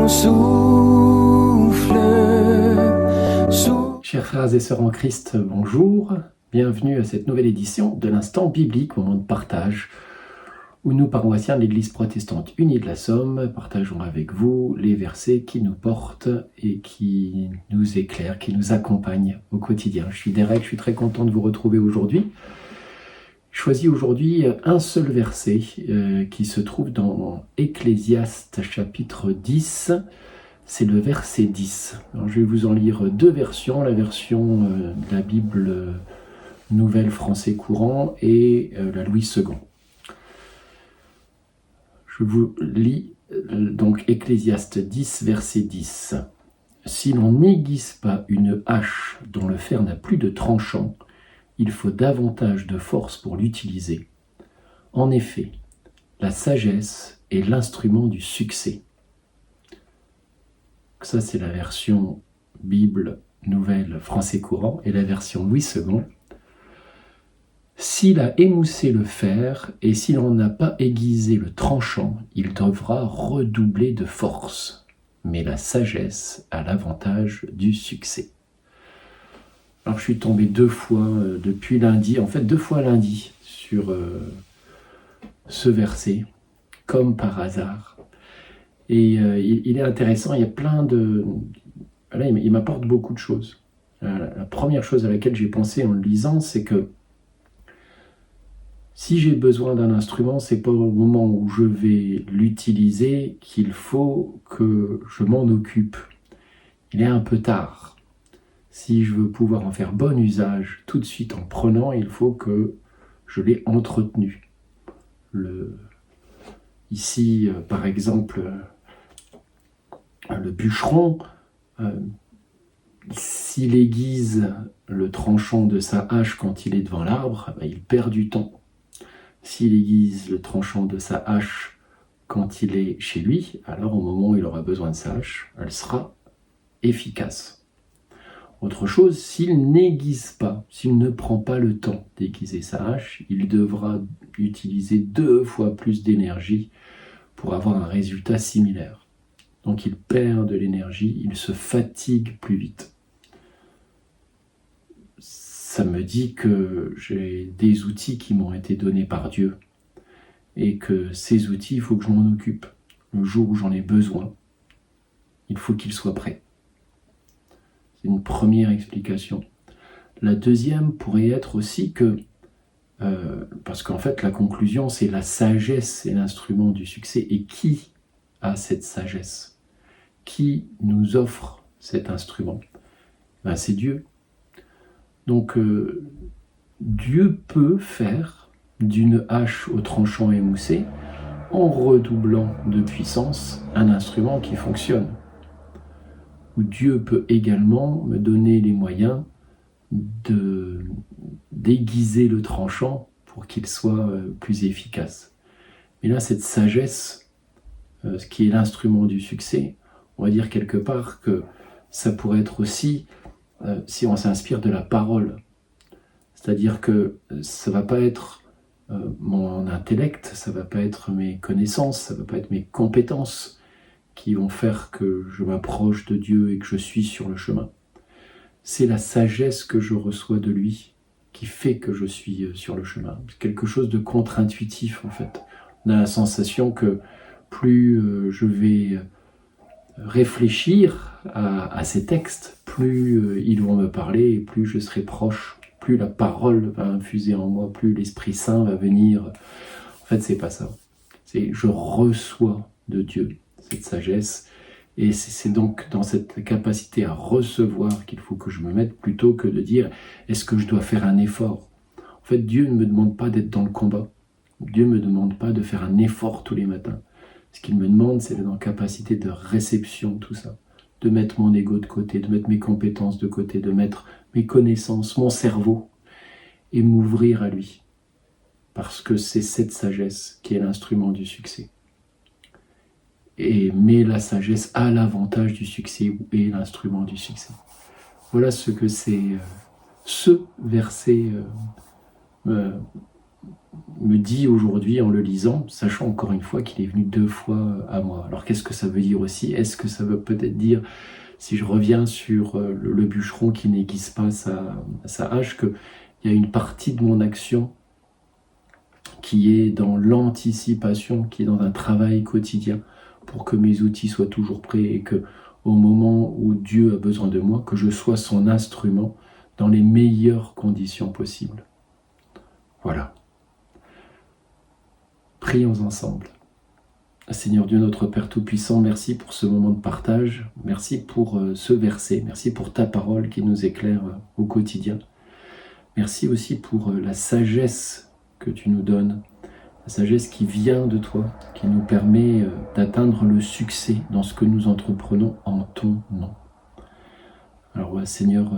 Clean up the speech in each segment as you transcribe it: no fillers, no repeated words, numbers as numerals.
mon souffle. Chers frères et sœurs en Christ, bonjour. Bienvenue à cette nouvelle édition de l'Instant Biblique, moment de partage, où nous, paroissiens de l'Église protestante unie de la Somme, partageons avec vous les versets qui nous portent et qui nous éclairent, qui nous accompagnent au quotidien. Je suis Derek, je suis très content de vous retrouver aujourd'hui. Je choisis aujourd'hui un seul verset qui se trouve dans Ecclésiaste chapitre 10. C'est le verset 10. Alors, je vais vous en lire deux versions, la version de la Bible Nouvelle Français Courant et la Louis II. Je vous lis donc Ecclésiaste 10, verset 10. « Si l'on n'aiguise pas une hache dont le fer n'a plus de tranchant, il faut davantage de force pour l'utiliser. En effet, la sagesse est l'instrument du succès. » Ça, c'est la version Bible Nouvelle Français Courant et la version Louis II. « S'il a émoussé le fer et s'il n'en a pas aiguisé le tranchant, il devra redoubler de force. Mais la sagesse a l'avantage du succès. » Alors, je suis tombé deux fois depuis lundi, en fait 2 fois lundi, sur ce verset, comme par hasard. Et il est intéressant, il y a plein de... Là, il m'apporte beaucoup de choses. La première chose à laquelle j'ai pensé en le lisant, c'est que si j'ai besoin d'un instrument, c'est pas au moment où je vais l'utiliser qu'il faut que je m'en occupe. Il est un peu tard. Si je veux pouvoir en faire bon usage tout de suite en prenant, il faut que je l'ai entretenu. Ici, par exemple, le bûcheron, s'il aiguise le tranchant de sa hache quand il est devant l'arbre, il perd du temps. S'il aiguise le tranchant de sa hache quand il est chez lui, alors au moment où il aura besoin de sa hache, elle sera efficace. Autre chose, s'il n'aiguise pas, s'il ne prend pas le temps d'aiguiser sa hache, il devra utiliser 2 fois plus d'énergie pour avoir un résultat similaire. Donc il perd de l'énergie, il se fatigue plus vite. Ça me dit que j'ai des outils qui m'ont été donnés par Dieu et que ces outils, il faut que je m'en occupe. Le jour où j'en ai besoin, il faut qu'ils soient prêts. C'est une première explication. La deuxième pourrait être aussi que, parce qu'en fait la conclusion c'est la sagesse est l'instrument du succès. Et qui a cette sagesse? Qui nous offre cet instrument? C'est Dieu. Donc Dieu peut faire d'une hache au tranchant émoussé, en redoublant de puissance, un instrument qui fonctionne. Ou Dieu peut également me donner les moyens d'aiguiser le tranchant pour qu'il soit plus efficace. Mais là, cette sagesse, ce qui est l'instrument du succès, on va dire quelque part que ça pourrait être aussi, si on s'inspire de la parole, c'est-à-dire que ça ne va pas être mon intellect, ça ne va pas être mes connaissances, ça ne va pas être mes compétences qui vont faire que je m'approche de Dieu et que je suis sur le chemin. C'est la sagesse que je reçois de lui qui fait que je suis sur le chemin. C'est quelque chose de contre-intuitif en fait. On a la sensation que plus je vais réfléchir à ces textes, plus ils vont me parler et plus je serai proche, plus la parole va infuser en moi, plus l'Esprit Saint va venir. En fait, c'est pas ça. C'est je reçois de Dieu cette sagesse, et c'est donc dans cette capacité à recevoir qu'il faut que je me mette, plutôt que de dire est-ce que je dois faire un effort. En fait, Dieu ne me demande pas d'être dans le combat. Dieu ne me demande pas de faire un effort tous les matins. Ce qu'il me demande, c'est d'être en capacité de réception de tout ça, de mettre mon ego de côté, de mettre mes compétences de côté, de mettre mes connaissances, mon cerveau, et m'ouvrir à lui. Parce que c'est cette sagesse qui est l'instrument du succès. Mais la sagesse a l'avantage du succès et l'instrument du succès. Voilà ce que c'est ce verset me dit aujourd'hui en le lisant, sachant encore une fois qu'il est venu 2 fois à moi. Alors qu'est-ce que ça veut dire aussi? Est-ce que ça veut peut-être dire, si je reviens sur le bûcheron qui n'aiguise pas sa hache, qu'il y a une partie de mon action qui est dans l'anticipation, qui est dans un travail quotidien pour que mes outils soient toujours prêts et que au moment où Dieu a besoin de moi, que je sois son instrument dans les meilleures conditions possibles. Voilà. Prions ensemble. Seigneur Dieu, notre Père Tout-Puissant, merci pour ce moment de partage, merci pour ce verset, merci pour ta parole qui nous éclaire au quotidien. Merci aussi pour la sagesse que tu nous donnes, la sagesse qui vient de toi, qui nous permet d'atteindre le succès dans ce que nous entreprenons en ton nom. Alors Seigneur,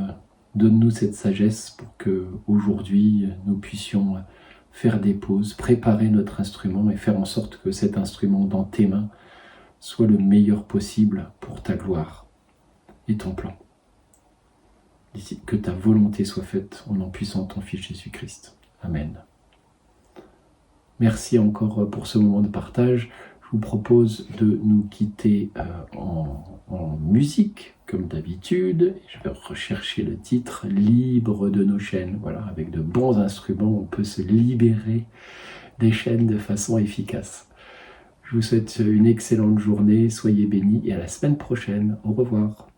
donne-nous cette sagesse pour que aujourd'hui nous puissions faire des pauses, préparer notre instrument et faire en sorte que cet instrument dans tes mains soit le meilleur possible pour ta gloire et ton plan. Que ta volonté soit faite au nom puissant de ton Fils Jésus-Christ. Amen. Merci encore pour ce moment de partage. Je vous propose de nous quitter en musique, comme d'habitude. Je vais rechercher le titre « Libre de nos chaînes ». Voilà, avec de bons instruments, on peut se libérer des chaînes de façon efficace. Je vous souhaite une excellente journée, soyez bénis et à la semaine prochaine. Au revoir.